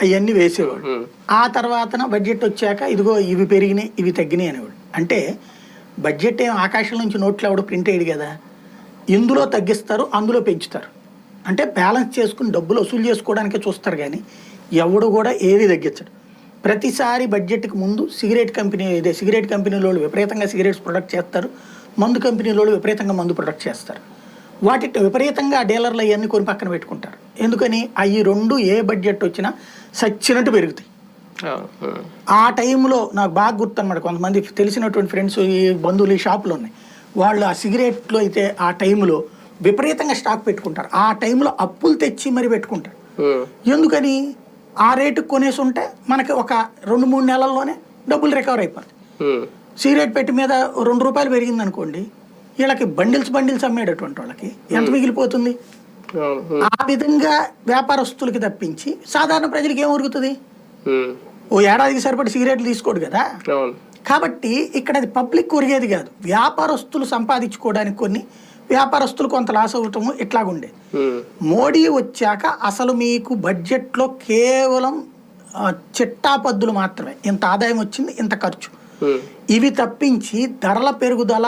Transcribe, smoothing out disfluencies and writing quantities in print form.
అవన్నీ వేసేవాడు. ఆ తర్వాతన బడ్జెట్ వచ్చాక ఇదిగో ఇవి పెరిగినాయి ఇవి తగ్గినాయి అనేవాడు. అంటే బడ్జెట్ ఏం ఆకాశం నుంచి నోట్లో ఎవడు ప్రింట్ అయ్యాడు కదా, ఇందులో తగ్గిస్తారు అందులో పెంచుతారు. అంటే బ్యాలెన్స్ చేసుకుని డబ్బులు వసూలు చేసుకోవడానికే చూస్తారు కానీ ఎవడు కూడా ఏది తగ్గించడు. ప్రతిసారి బడ్జెట్కి ముందు సిగరెట్ కంపెనీలో విపరీతంగా సిగరెట్స్ ప్రొడక్ట్ చేస్తారు, మందు కంపెనీలో విపరీతంగా మందు ప్రొడక్ట్ చేస్తారు. వాటి విపరీతంగా డీలర్లు అవన్నీ కొని పక్కన పెట్టుకుంటారు. ఎందుకని అవి రెండు ఏ బడ్జెట్ వచ్చినా సచ్చినట్టు పెరుగుతాయి. ఆ టైంలో నాకు బాగా గుర్తు అనమాట, కొంతమంది తెలిసినటువంటి ఫ్రెండ్స్ ఈ బంధువులు ఈ షాపులు ఉన్నాయి, వాళ్ళు ఆ సిగరెట్లు అయితే ఆ టైంలో విపరీతంగా స్టాక్ పెట్టుకుంటారు. ఆ టైంలో అప్పులు తెచ్చి మరి పెట్టుకుంటారు. ఎందుకని ఆ రేటుకు కొనేసి ఉంటే మనకి ఒక 2-3 నెలల్లోనే డబ్బులు రికవర్ అయిపోతాయి. సిగరెట్ పెట్టి మీద ₹2 పెరిగింది అనుకోండి, వీళ్ళకి బండిల్స్ అమ్మేటటువంటి వాళ్ళకి ఎంత మిగిలిపోతుంది? ఆ విధంగా వ్యాపారస్తులకి తప్పించి సాధారణ ప్రజలకి ఏం ఉరుగుతుంది? ఓ ఏడాదికి సరిపడి సిగరెట్లు తీసుకోడు కదా. కాబట్టి ఇక్కడ అది పబ్లిక్ ఉరిగేది కాదు, వ్యాపారస్తులు సంపాదించుకోవడానికి కొన్ని వ్యాపారస్తులు కొంత లాస్ అవ్వటము ఇట్లాగుండేది. మోడీ వచ్చాక అసలు మీకు బడ్జెట్లో కేవలం చిట్టాపద్దులు మాత్రమే, ఇంత ఆదాయం వచ్చింది ఇంత ఖర్చు, ఇవి తప్పించి ధరల పెరుగుదల